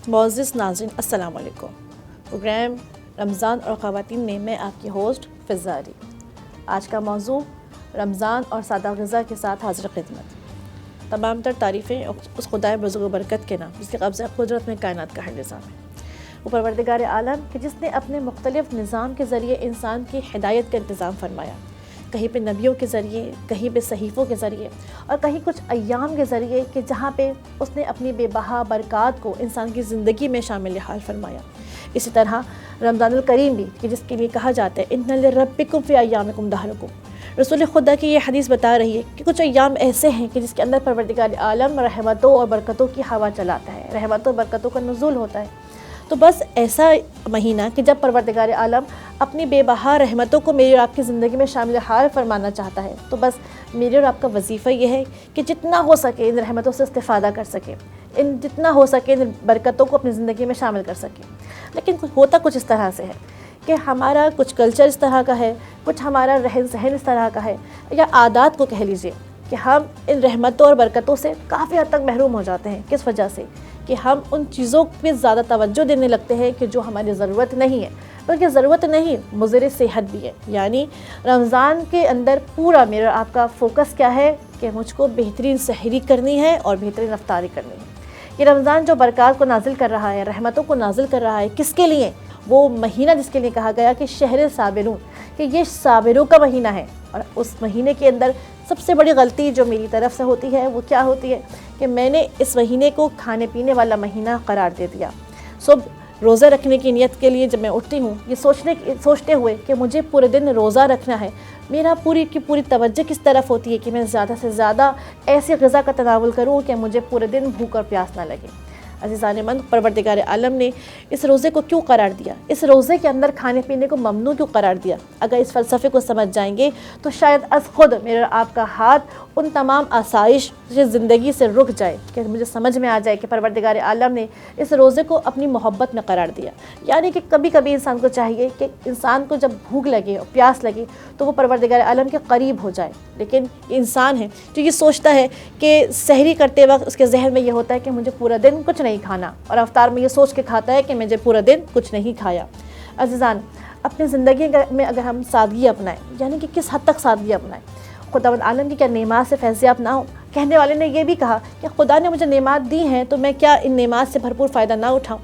معزز ناظرین السلام علیکم۔ پروگرام رمضان اور خواتین میں میں آپ کی ہوسٹ فضا علی۔ آج کا موضوع رمضان اور سادہ غذا کے ساتھ حاضر خدمت۔ تمام تر تعریفیں اس خدائے بزرگ و برکت کے نام جس کے قبضہ قدرت میں کائنات کا ہر نظام ہے، وہ پروردگار عالم کہ جس نے اپنے مختلف نظام کے ذریعے انسان کی ہدایت کا انتظام فرمایا، کہیں پہ نبیوں کے ذریعے، کہیں پہ صحیفوں کے ذریعے اور کہیں کچھ ایام کے ذریعے کہ جہاں پہ اس نے اپنی بے بہا برکات کو انسان کی زندگی میں شامل حال فرمایا۔ اسی طرح رمضان الکریم بھی کہ جس کے لیے کہا جاتا ہے ان لربکم فی ایامکم دہرکم، رسول خدا کی یہ حدیث بتا رہی ہے کہ کچھ ایام ایسے ہیں کہ جس کے اندر پروردگار عالم رحمتوں اور برکتوں کی ہوا چلاتا ہے، رحمتوں اور برکتوں کا نزول ہوتا ہے۔ تو بس ایسا مہینہ کہ جب پروردگار عالم اپنی بے بہا رحمتوں کو میری اور آپ کی زندگی میں شامل حال فرمانا چاہتا ہے، تو بس میرے اور آپ کا وظیفہ یہ ہے کہ جتنا ہو سکے ان رحمتوں سے استفادہ کر سکے، جتنا ہو سکے ان برکتوں کو اپنی زندگی میں شامل کر سکے۔ لیکن ہوتا کچھ اس طرح سے ہے کہ ہمارا کچھ کلچر اس طرح کا ہے، کچھ ہمارا رہن سہن اس طرح کا ہے، یا عادات کو کہہ لیجئے کہ ہم ان رحمتوں اور برکتوں سے کافی حد تک محروم ہو جاتے ہیں۔ کس وجہ سے؟ کہ ہم ان چیزوں پہ زیادہ توجہ دینے لگتے ہیں کہ جو ہماری ضرورت نہیں ہے، بلکہ ضرورت نہیں مضر صحت بھی ہے۔ یعنی رمضان کے اندر پورا میرا آپ کا فوکس کیا ہے کہ مجھ کو بہترین سحری کرنی ہے اور بہترین افطاری کرنی ہے۔ یہ رمضان جو برکات کو نازل کر رہا ہے، رحمتوں کو نازل کر رہا ہے، کس کے لیے؟ وہ مہینہ جس کے لیے کہا گیا کہ شہر صابرون، کہ یہ صابروں کا مہینہ ہے۔ اور اس مہینے کے اندر سب سے بڑی غلطی جو میری طرف سے ہوتی ہے وہ کیا ہوتی ہے کہ میں نے اس مہینے کو کھانے پینے والا مہینہ قرار دے دیا۔ صبح روزہ رکھنے کی نیت کے لیے جب میں اٹھتی ہوں، یہ سوچتے ہوئے کہ مجھے پورے دن روزہ رکھنا ہے، میرا پوری کی پوری توجہ کس طرف ہوتی ہے کہ میں زیادہ سے زیادہ ایسی غذا کا تناول کروں کہ مجھے پورے دن بھوک اور پیاس نہ لگے۔ عزیزان من، پروردگار عالم نے اس روزے کو کیوں قرار دیا؟ اس روزے کے اندر کھانے پینے کو ممنوع کیوں قرار دیا؟ اگر اس فلسفے کو سمجھ جائیں گے تو شاید از خود میرا آپ کا ہاتھ ان تمام آسائش زندگی سے رک جائے، کہ مجھے سمجھ میں آ جائے کہ پروردگار عالم نے اس روزے کو اپنی محبت میں قرار دیا۔ یعنی کہ کبھی کبھی انسان کو چاہیے کہ انسان کو جب بھوک لگے اور پیاس لگے تو وہ پروردگار عالم کے قریب ہو جائے۔ لیکن انسان ہے جو یہ سوچتا ہے کہ سحری کرتے وقت اس کے ذہن میں یہ ہوتا ہے کہ مجھے پورا دن کچھ نہیں کھانا، اور افطار میں یہ سوچ کے کھاتا ہے کہ مجھے پورا دن کچھ نہیں کھایا۔ عزیزان، اپنی زندگی میں اگر ہم سادگی اپنائیں، یعنی کہ کس حد تک سادگی اپنائیں، خداوند عالم کی کیا نعمات سے فیضیاب نہ ہو؟ کہنے والے نے یہ بھی کہا کہ خدا نے مجھے نعمات دی ہیں تو میں کیا ان نعمات سے بھرپور فائدہ نہ اٹھاؤں؟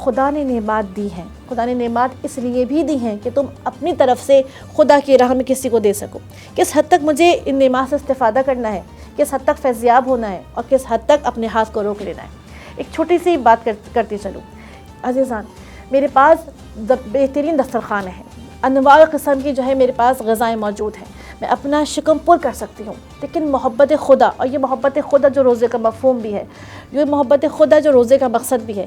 خدا نے نعمات دی ہیں، خدا نے نعمات اس لیے بھی دی ہیں کہ تم اپنی طرف سے خدا کی راہ میں کسی کو دے سکو۔ کس حد تک مجھے ان نعمات سے استفادہ کرنا ہے، کس حد تک فیضیاب ہونا ہے، اور کس حد تک اپنے ہاتھ کو روک لینا ہے۔ ایک چھوٹی سی بات کرتی چلوں۔ عزیزان، میرے پاس بہترین دسترخوان ہے، انواع قسم کی جو ہے میرے پاس غذائیں موجود ہیں، میں اپنا شکم پر کر سکتی ہوں۔ لیکن محبت خدا، اور یہ محبت خدا جو روزے کا مفہوم بھی ہے، یہ محبت خدا جو روزے کا مقصد بھی ہے،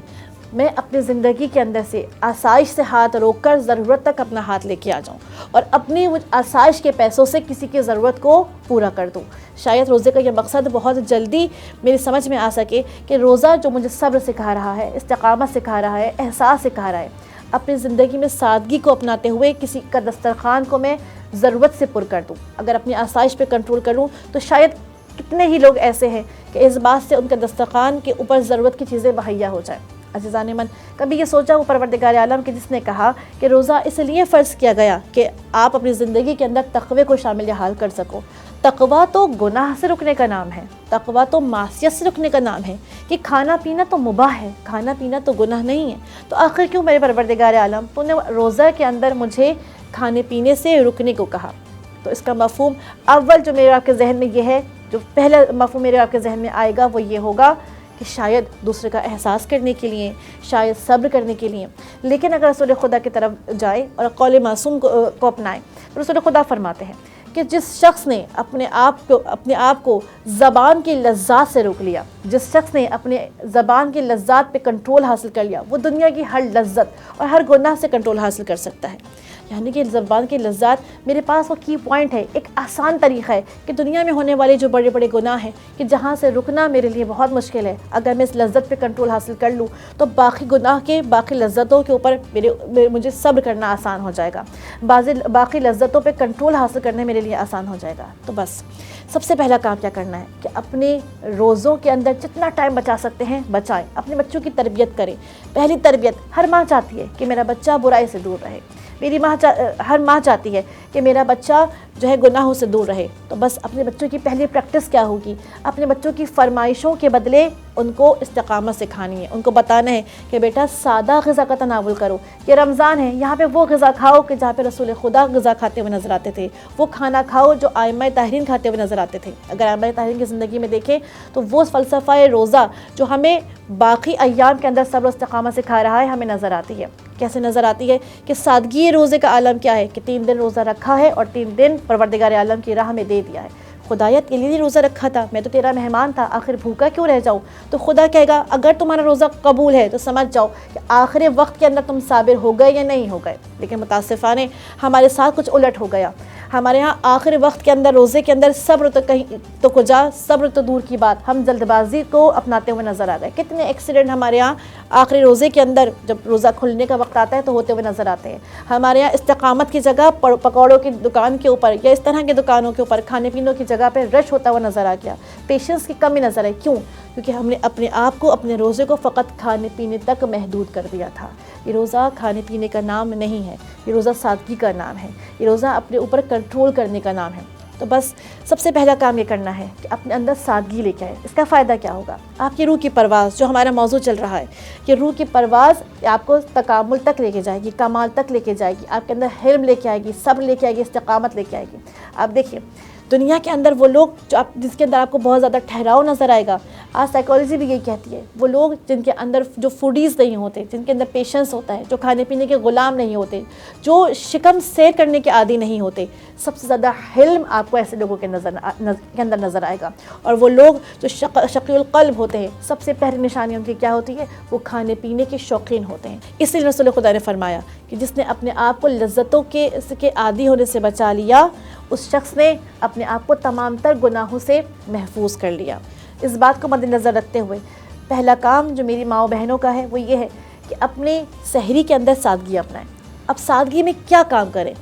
میں اپنی زندگی کے اندر سے آسائش سے ہاتھ روک کر ضرورت تک اپنا ہاتھ لے کے آ جاؤں اور اپنی آسائش کے پیسوں سے کسی کی ضرورت کو پورا کر دوں۔ شاید روزے کا یہ مقصد بہت جلدی میری سمجھ میں آ سکے کہ روزہ جو مجھے صبر سکھا رہا ہے، استقامت سکھا رہا ہے، احساس سکھا رہا ہے، اپنی زندگی میں سادگی کو اپناتے ہوئے کسی کا دسترخوان کو میں ضرورت سے پر کر دوں۔ اگر اپنی آسائش پہ کنٹرول کروں تو شاید کتنے ہی لوگ ایسے ہیں کہ اس بات سے ان کے دسترخوان کے اوپر ضرورت کی چیزیں مہیا ہو جائیں۔ عزیزان من، کبھی یہ سوچا وہ پروردگار عالم کہ جس نے کہا کہ روزہ اس لیے فرض کیا گیا کہ آپ اپنی زندگی کے اندر تقوی کو شامل حال کر سکو۔ تقویٰ تو گناہ سے رکنے کا نام ہے، تقویٰ تو معصیت سے رکنے کا نام ہے، کہ کھانا پینا تو مباح ہے، کھانا پینا تو گناہ نہیں ہے۔ تو آخر کیوں میرے پروردگار عالم تو نے روزہ کے اندر مجھے کھانے پینے سے رکنے کو کہا؟ تو اس کا مفہوم اول جو میرے آپ کے ذہن میں یہ ہے، جو پہلا مفہوم میرے آپ کے ذہن میں آئے گا وہ یہ ہوگا کہ شاید دوسرے کا احساس کرنے کے لیے، شاید صبر کرنے کے لیے۔ لیکن اگر رسول خدا کی طرف جائے اور قول معصوم کو اپنائے، رسول خدا فرماتے ہیں کہ جس شخص نے اپنے آپ کو زبان کی لذات سے روک لیا، جس شخص نے اپنے زبان کی لذات پہ کنٹرول حاصل کر لیا، وہ دنیا کی ہر لذت اور ہر گناہ سے کنٹرول حاصل کر سکتا ہے۔ یعنی کہ زبان کی لذات میرے پاس وہ کی پوائنٹ ہے، ایک آسان طریقہ ہے کہ دنیا میں ہونے والے جو بڑے بڑے گناہ ہیں کہ جہاں سے رکنا میرے لیے بہت مشکل ہے، اگر میں اس لذت پہ کنٹرول حاصل کر لوں تو باقی گناہ کے باقی لذتوں کے اوپر مجھے صبر کرنا آسان ہو جائے گا، باقی لذتوں پہ کنٹرول حاصل کرنے میرے لیے آسان ہو جائے گا۔ تو بس سب سے پہلا کام کیا کرنا ہے کہ اپنے روزوں کے اندر جتنا ٹائم بچا سکتے ہیں بچائیں، اپنے بچوں کی تربیت کریں۔ پہلی تربیت ہر ماں چاہتی ہے کہ میرا بچہ برائی سے دور رہے، ہر ماں چاہتی ہے کہ میرا بچہ جو ہے گناہوں سے دور رہے۔ تو بس اپنے بچوں کی پہلی پریکٹس کیا ہوگی؟ اپنے بچوں کی فرمائشوں کے بدلے ان کو استقامت سکھانی ہے، ان کو بتانا ہے کہ بیٹا سادہ غذا کا تناول کرو، یہ رمضان ہے، یہاں پہ وہ غذا کھاؤ کہ جہاں پہ رسول خدا غذا کھاتے ہوئے نظر آتے تھے، وہ کھانا کھاؤ جو ائمہ طاہرین کھاتے ہوئے نظر آتے تھے۔ اگر ائمہ طاہرین کی زندگی میں دیکھیں تو وہ فلسفہ روزہ جو ہمیں باقی ایام کے اندر صبر و استقامت سکھا رہا ہے ہمیں نظر آتی ہے۔ کیسے نظر آتی ہے کہ سادگی روزے کا عالم کیا ہے کہ 3 دن روزہ رکھا ہے اور 3 دن پروردگار عالم کی راہ میں دے دیا ہے۔ خدایت کے لیے روزہ رکھا تھا، میں تو تیرا مہمان تھا، آخر بھوکا کیوں رہ جاؤں؟ تو خدا کہے گا اگر تمہارا روزہ قبول ہے تو سمجھ جاؤ کہ آخر وقت کے اندر تم صابر ہو گئے یا نہیں ہو گئے۔ لیکن متاسفانہ ہمارے ساتھ کچھ الٹ ہو گیا، ہمارے ہاں آخر وقت کے اندر روزے کے اندر صبر تو کہیں تو کجا، صبر تو دور کی بات، ہم جلد بازی کو اپناتے ہوئے نظر آ گئے۔ کتنے ایکسیڈنٹ ہمارے ہاں آخری روزے کے اندر جب روزہ کھلنے کا وقت آتا ہے تو ہوتے ہوئے نظر آتے ہیں۔ ہمارے یہاں استقامت کی جگہ پکوڑوں کی دکان کے اوپر یا اس طرح کی دکانوں کے اوپر کھانے پینوں کی جگہ پہ رش ہوتا ہوا نظر آ گیا، پیشنس کی کمی نظر آئی۔ کیوں؟ کیونکہ ہم نے اپنے آپ کو، اپنے روزے کو فقط کھانے پینے تک محدود کر دیا تھا۔ یہ روزہ کھانے پینے کا نام نہیں ہے، یہ روزہ سادگی کا نام ہے، یہ روزہ اپنے اوپر کنٹرول کرنے کا نام ہے۔ تو بس سب سے پہلا کام یہ کرنا ہے کہ اپنے اندر سادگی لے کے آئے۔ اس کا فائدہ کیا ہوگا؟ آپ کی روح کی پرواز جو ہمارا موضوع چل رہا ہے، کہ روح کی پرواز آپ کو تکامل تک لے کے جائے گی، کمال تک لے کے جائے گی، آپ کے اندر حلم لے کے آئے گی، صبر لے کے آئے گی، استقامت لے کے آئے گی۔ آپ دیکھیے دنیا کے اندر وہ لوگ جس کے اندر آپ کو بہت زیادہ ٹھہراؤ نظر آئے گا، آج سائیکالوجی بھی یہی کہتی ہے، وہ لوگ جن کے اندر جو فوڈیز نہیں ہوتے، جن کے اندر پیشنس ہوتا ہے، جو کھانے پینے کے غلام نہیں ہوتے، جو شکم سیر کرنے کے عادی نہیں ہوتے، سب سے زیادہ حلم آپ کو ایسے لوگوں کے اندر نظر آئے گا۔ اور وہ لوگ جو شقی القلب ہوتے ہیں، سب سے پہلی نشانی ان کی کیا ہوتی ہے؟ وہ کھانے پینے کے شوقین ہوتے ہیں۔ اس لیے رسول خدا نے فرمایا کہ جس نے اپنے آپ کو لذتوں کے عادی ہونے سے بچا لیا، اس شخص نے اپنے آپ کو تمام تر گناہوں سے محفوظ کر لیا۔ اس بات کو مد نظر رکھتے ہوئے پہلا کام جو میری ماؤں بہنوں کا ہے وہ یہ ہے کہ اپنے سحری کے اندر سادگی اپنائیں۔ اب سادگی میں کیا کام کریں؟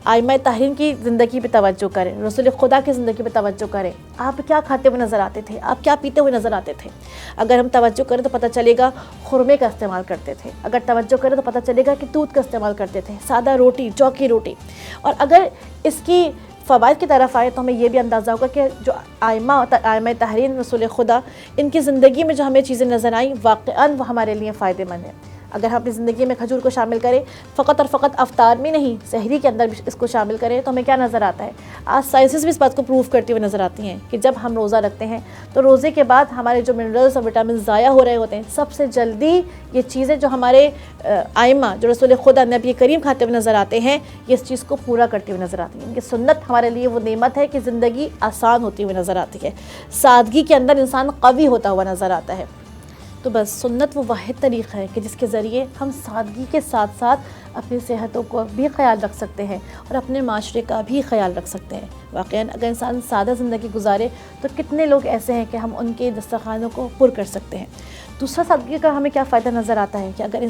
ائمہ طاہرین کی زندگی پہ توجہ کریں، رسول خدا کی زندگی پہ توجہ کریں۔ آپ کیا کھاتے ہوئے نظر آتے تھے؟ آپ کیا پیتے ہوئے نظر آتے تھے؟ اگر ہم توجہ کریں تو پتہ چلے گا خرمے کا استعمال کرتے تھے، اگر توجہ کریں تو پتہ چلے گا کہ دودھ کا استعمال کرتے تھے، سادہ روٹی، جو کی روٹی۔ اور اگر اس کی فوائد کی طرف آئے تو ہمیں یہ بھی اندازہ ہوگا کہ جو ائمہ طاہرین رسول خدا، ان کی زندگی میں جو ہمیں چیزیں نظر آئیں واقعاً وہ ہمارے لیے فائدہ مند ہیں۔ اگر ہم اپنی زندگی میں کھجور کو شامل کریں، فقط اور فقط افطار میں نہیں، سحری کے اندر بھی اس کو شامل کریں تو ہمیں کیا نظر آتا ہے؟ آج سائنسز بھی اس بات کو پروف کرتی ہوئے نظر آتی ہیں کہ جب ہم روزہ رکھتے ہیں تو روزے کے بعد ہمارے جو منرلز اور وٹامن ضائع ہو رہے ہوتے ہیں، سب سے جلدی یہ چیزیں جو ہمارے ائمہ جو رسول خدا نبی کریم کھاتے ہوئے نظر آتے ہیں، یہ اس چیز کو پورا کرتے ہوئے نظر آتی ہیں۔ کہ سنت ہمارے لیے وہ نعمت ہے کہ زندگی آسان ہوتی ہوئی نظر آتی ہے، سادگی کے اندر انسان قوی ہوتا ہوا نظر آتا ہے۔ تو بس سنت وہ واحد طریقہ ہے کہ جس کے ذریعے ہم سادگی کے ساتھ ساتھ اپنی صحتوں کو بھی خیال رکھ سکتے ہیں اور اپنے معاشرے کا بھی خیال رکھ سکتے ہیں۔ واقعاً اگر انسان سادہ زندگی گزارے تو کتنے لوگ ایسے ہیں کہ ہم ان کے دسترخوانوں کو پر کر سکتے ہیں۔ دوسرا سادگی کا ہمیں کیا فائدہ نظر آتا ہے کہ اگر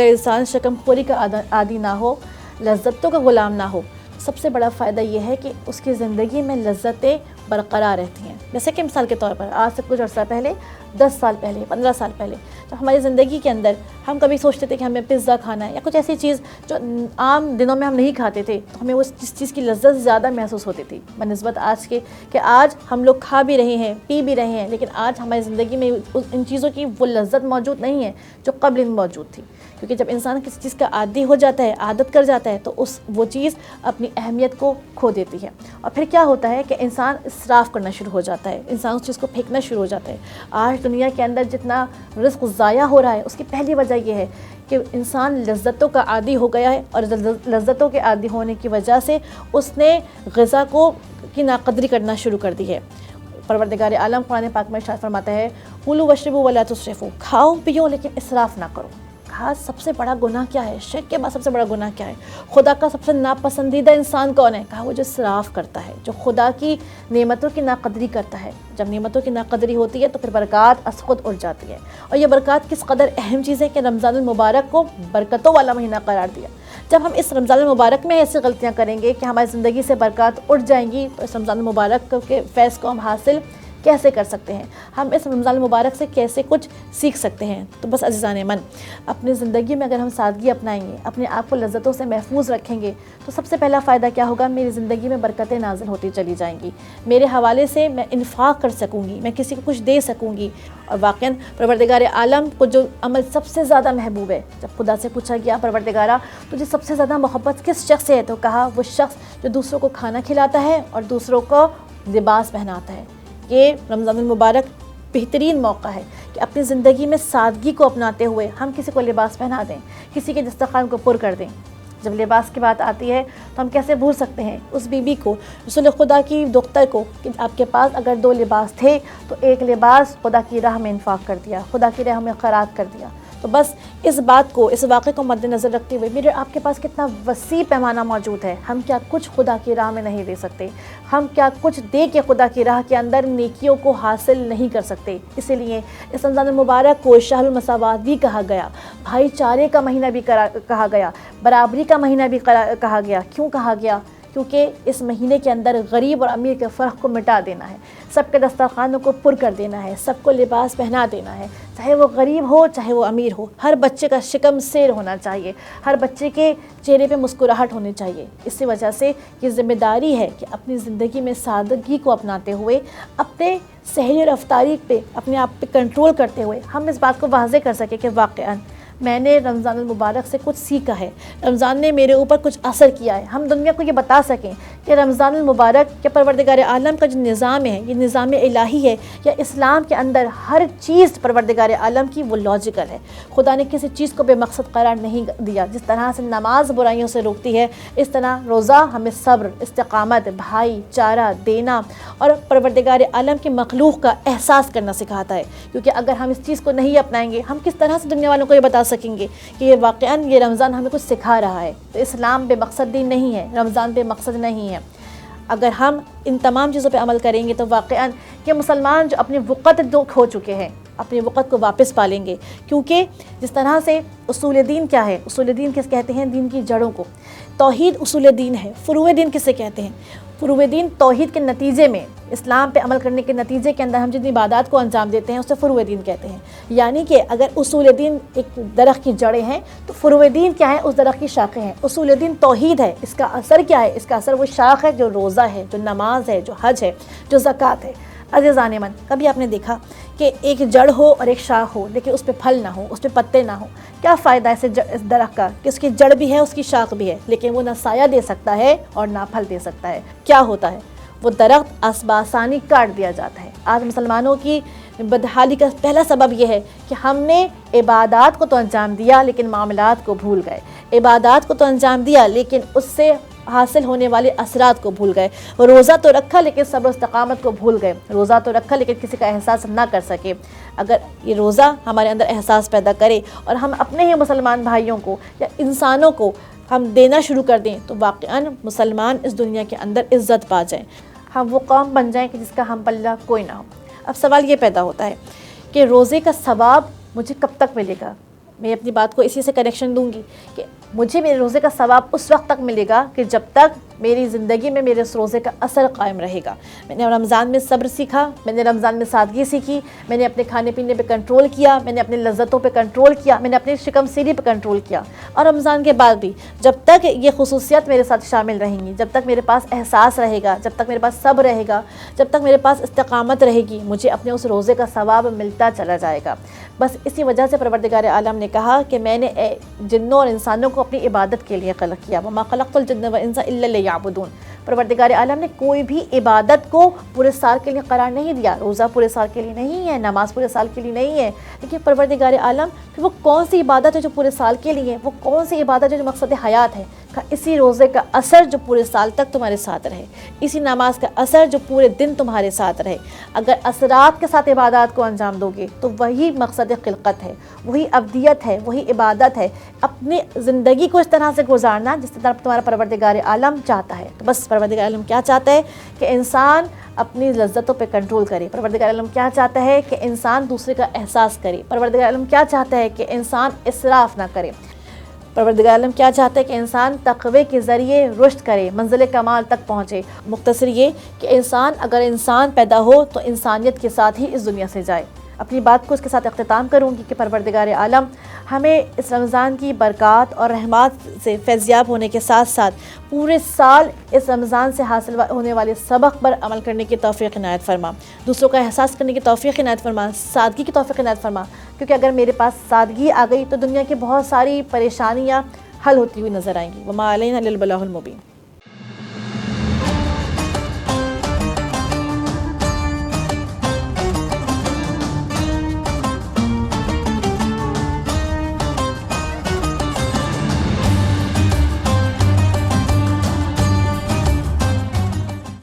انسان شکم خوری کا عادی نہ ہو، لذتوں کا غلام نہ ہو، سب سے بڑا فائدہ یہ ہے کہ اس کی زندگی میں لذتیں برقرار رہتی ہیں۔ جیسے کہ مثال کے طور پر آج سے کچھ عرصہ پہلے، 10 سال پہلے، 15 سال پہلے، جب ہماری زندگی کے اندر ہم کبھی سوچتے تھے کہ ہمیں پزا کھانا ہے یا کچھ ایسی چیز جو عام دنوں میں ہم نہیں کھاتے تھے، تو ہمیں اس چیز کی لذت زیادہ محسوس ہوتی تھی بنسبت آج کے کہ آج ہم لوگ کھا بھی رہے ہیں، پی بھی رہے ہیں، لیکن آج ہماری زندگی میں ان چیزوں کی وہ لذت موجود نہیں ہے جو قبل موجود تھی۔ کیونکہ جب انسان کسی چیز کا عادی ہو جاتا ہے، عادت کر جاتا ہے، تو وہ چیز اپنی اہمیت کو کھو دیتی ہے۔ اور پھر کیا ہوتا ہے کہ انسان اسراف کرنا شروع ہو جاتا ہے، انسان اس چیز کو پھینکنا شروع ہو جاتا ہے۔ آج دنیا کے اندر جتنا رزق ضائع ہو رہا ہے، اس کی پہلی وجہ یہ ہے کہ انسان لذتوں کا عادی ہو گیا ہے، اور لذتوں کے عادی ہونے کی وجہ سے اس نے غذا کی ناقدری کرنا شروع کر دی ہے۔ پروردگار عالم قرآن پاک میں ارشاد فرماتا ہے، کُلُوا واشربوا ولا تسرفوا، کھاؤ پیو لیکن اسراف نہ کرو، کہا سب سے بڑا گناہ کیا ہے؟ شرک کے بعد سب سے بڑا گناہ کیا ہے؟ خدا کا سب سے ناپسندیدہ انسان کون ہے؟ کہا وہ جو اسراف کرتا ہے، جو خدا کی نعمتوں کی ناقدری کرتا ہے۔ جب نعمتوں کی ناقدری ہوتی ہے تو پھر برکات از خود اڑ جاتی ہے۔ اور یہ برکات کس قدر اہم چیز ہے کہ رمضان المبارک کو برکتوں والا مہینہ قرار دیا۔ جب ہم اس رمضان المبارک میں ایسی غلطیاں کریں گے کہ ہماری زندگی سے برکات اڑ جائیں گی، تو اس رمضان المبارک کے فیض کو ہم حاصل کیسے کر سکتے ہیں؟ ہم اس رمضان المبارک سے کیسے کچھ سیکھ سکتے ہیں؟ تو بس عزیزان من، اپنی زندگی میں اگر ہم سادگی اپنائیں گے، اپنے آپ کو لذتوں سے محفوظ رکھیں گے، تو سب سے پہلا فائدہ کیا ہوگا؟ میری زندگی میں برکتیں نازل ہوتی چلی جائیں گی، میرے حوالے سے میں انفاق کر سکوں گی، میں کسی کو کچھ دے سکوں گی۔ اور واقعاً پروردگار عالم کو جو عمل سب سے زیادہ محبوب ہے، جب خدا سے پوچھا گیا پروردگارہ تجھے سب سے زیادہ محبت کس شخص سے ہے، تو کہا وہ شخص جو دوسروں کو کھانا کھلاتا ہے اور دوسروں کو لباس پہناتا ہے۔ یہ رمضان المبارک بہترین موقع ہے کہ اپنی زندگی میں سادگی کو اپناتے ہوئے ہم کسی کو لباس پہنا دیں، کسی کے دسترخوان کو پر کر دیں۔ جب لباس کی بات آتی ہے تو ہم کیسے بھول سکتے ہیں اس بی بی کو، رسول خدا کی دختر کو، کہ آپ کے پاس اگر 2 لباس تھے تو ایک لباس خدا کی راہ میں انفاق کر دیا، خدا کی راہ میں خیرات کر دیا۔ تو بس اس بات کو، اس واقعے کو مد نظر رکھتے ہوئے میرے آپ کے پاس کتنا وسیع پیمانہ موجود ہے، ہم کیا کچھ خدا کی راہ میں نہیں دے سکتے، ہم کیا کچھ دے کے خدا کی راہ کے اندر نیکیوں کو حاصل نہیں کر سکتے۔ اسی لیے اس رمضان المبارک کو شہر المساوات بھی کہا گیا، بھائی چارے کا مہینہ بھی کہا گیا، برابری کا مہینہ بھی کہا گیا۔ کیوں کہا گیا؟ کیونکہ اس مہینے کے اندر غریب اور امیر کے فرق کو مٹا دینا ہے، سب کے دسترخوانوں کو پر کر دینا ہے، سب کو لباس پہنا دینا ہے، چاہے وہ غریب ہو چاہے وہ امیر ہو۔ ہر بچے کا شکم سیر ہونا چاہیے، ہر بچے کے چہرے پہ مسکراہٹ ہونی چاہیے۔ اسی وجہ سے یہ ذمہ داری ہے کہ اپنی زندگی میں سادگی کو اپناتے ہوئے، اپنے سحری اور افطاری پہ اپنے آپ پہ کنٹرول کرتے ہوئے ہم اس بات کو واضح کر سکیں کہ واقعاً میں نے رمضان المبارک سے کچھ سیکھا ہے، رمضان نے میرے اوپر کچھ اثر کیا ہے۔ ہم دنیا کو یہ بتا سکیں کہ رمضان المبارک کے پروردگار عالم کا جو نظام ہے، یہ نظام الہی ہے، یا اسلام کے اندر ہر چیز پروردگار عالم کی وہ لاجیکل ہے۔ خدا نے کسی چیز کو بے مقصد قرار نہیں دیا۔ جس طرح سے نماز برائیوں سے روکتی ہے، اس طرح روزہ ہمیں صبر، استقامت، بھائی چارہ دینا اور پروردگار عالم کی مخلوق کا احساس کرنا سکھاتا ہے۔ کیونکہ اگر ہم اس چیز کو نہیں اپنائیں گے، ہم کس طرح سے دنیا والوں کو یہ بتا سکیں گے کہ یہ واقعاً یہ رمضان ہمیں کچھ سکھا رہا ہے۔ تو اسلام بے مقصد دین نہیں ہے، رمضان بے مقصد نہیں ہے۔ اگر ہم ان تمام چیزوں پہ عمل کریں گے تو واقعاً یہ مسلمان جو اپنے وقت کھو چکے ہیں، اپنے وقت کو واپس پالیں گے۔ کیونکہ جس طرح سے اصول دین کیا ہے؟ اصول دین کس کہتے ہیں؟ دین کی جڑوں کو۔ توحید اصول دین ہے۔ فروع دین کسے کہتے ہیں؟ فروع دین توحید کے نتیجے میں، اسلام پہ عمل کرنے کے نتیجے کے اندر ہم جتنی عبادات کو انجام دیتے ہیں اسے فروع دین کہتے ہیں۔ یعنی کہ اگر اصول دین ایک درخت کی جڑیں ہیں تو فروع دین کیا ہے؟ اس درخت کی شاخیں ہیں۔ اصول دین توحید ہے، اس کا اثر کیا ہے؟ اس کا اثر وہ شاخ ہے جو روزہ ہے، جو نماز ہے، جو حج ہے، جو زکوٰۃ ہے۔ عزیزان من، کبھی آپ نے دیکھا کہ ایک جڑ ہو اور ایک شاخ ہو لیکن اس پہ پھل نہ ہو، اس پہ پتے نہ ہو؟ کیا فائدہ ہے اس درخت کا کہ اس کی جڑ بھی ہے، اس کی شاخ بھی ہے، لیکن وہ نہ سایہ دے سکتا ہے اور نہ پھل دے سکتا ہے؟ کیا ہوتا ہے؟ وہ درخت بآسانی کاٹ دیا جاتا ہے۔ آج مسلمانوں کی بدحالی کا پہلا سبب یہ ہے کہ ہم نے عبادات کو تو انجام دیا لیکن معاملات کو بھول گئے، عبادات کو تو انجام دیا لیکن اس سے حاصل ہونے والے اثرات کو بھول گئے۔ روزہ تو رکھا لیکن صبر و استقامت کو بھول گئے، روزہ تو رکھا لیکن کسی کا احساس نہ کر سکے۔ اگر یہ روزہ ہمارے اندر احساس پیدا کرے اور ہم اپنے ہی مسلمان بھائیوں کو یا انسانوں کو ہم دینا شروع کر دیں تو واقعاً مسلمان اس دنیا کے اندر عزت پا جائیں، ہم وہ قوم بن جائیں کہ جس کا ہم پلہ کوئی نہ ہو۔ اب سوال یہ پیدا ہوتا ہے کہ روزے کا ثواب مجھے کب تک ملے گا؟ میں اپنی بات کو اسی سے کنیکشن دوں گی کہ مجھے میرے روزے کا ثواب اس وقت تک ملے گا کہ جب تک میری زندگی میں میرے اس روزے کا اثر قائم رہے گا۔ میں نے رمضان میں صبر سیکھا، میں نے رمضان میں سادگی سیکھی، میں نے اپنے کھانے پینے پہ کنٹرول کیا، میں نے اپنی لذتوں پہ کنٹرول کیا، میں نے اپنی شکم سیری پہ کنٹرول کیا۔ اور رمضان کے بعد بھی جب تک یہ خصوصیت میرے ساتھ شامل رہیں گی، جب تک میرے پاس احساس رہے گا، جب تک میرے پاس صبر رہے گا، جب تک میرے پاس استقامت رہے گی، مجھے اپنے اس روزے کا ثواب ملتا چلا جائے گا۔ بس اسی وجہ سے پروردگار عالم نے کہا کہ میں نے جنوں اور انسانوں کو اپنی عبادت کے لیے خلق کیا، وَمَا خَلَقْتُ الْجِنَّ وَالْإِنسَ إِلَّا لِيَعْبُدُونَ۔ پروردگار عالم نے کوئی بھی عبادت کو پورے سال کے لیے قرار نہیں دیا، روزہ پورے سال کے لیے نہیں ہے، نماز پورے سال کے لیے نہیں ہے، لیکن پروردگار عالم پھر وہ کون سی عبادت ہے جو پورے سال کے لیے ہے، وہ کون سی عبادت ہے جو مقصد حیات ہے؟ کا اسی روزے کا اثر جو پورے سال تک تمہارے ساتھ رہے، اسی نماز کا اثر جو پورے دن تمہارے ساتھ رہے۔ اگر اثرات کے ساتھ عبادات کو انجام دو گے تو وہی مقصد خلقت ہے، وہی ابدیت ہے، وہی عبادت ہے، اپنی زندگی کو اس طرح سے گزارنا جس طرح تمہارا پروردگار عالم چاہتا ہے۔ تو بس پروردگار عالم کیا چاہتا ہے کہ انسان اپنی لذتوں پہ کنٹرول کرے، پروردگار عالم کیا چاہتا ہے کہ انسان دوسرے کا احساس کرے، پروردگار عالم کیا چاہتا ہے کہ انسان اسراف نہ کرے، پروردگار عالم کیا چاہتا ہے کہ انسان تقوی کے ذریعے رشد کرے، منزل کمال تک پہنچے۔ مختصر یہ کہ اگر انسان پیدا ہو تو انسانیت کے ساتھ ہی اس دنیا سے جائے۔ اپنی بات کو اس کے ساتھ اختتام کروں گی کہ پروردگار عالم ہمیں اس رمضان کی برکات اور رحمات سے فیضیاب ہونے کے ساتھ ساتھ پورے سال اس رمضان سے حاصل ہونے والے سبق پر عمل کرنے کی توفیق عنایت فرما، دوسروں کا احساس کرنے کی توفیق عنایت فرما، سادگی کی توفیق عنایت فرما، کیونکہ اگر میرے پاس سادگی آ گئی تو دنیا کی بہت ساری پریشانیاں حل ہوتی ہوئی نظر آئیں گی۔ وما علینا الا البلاغ المبین۔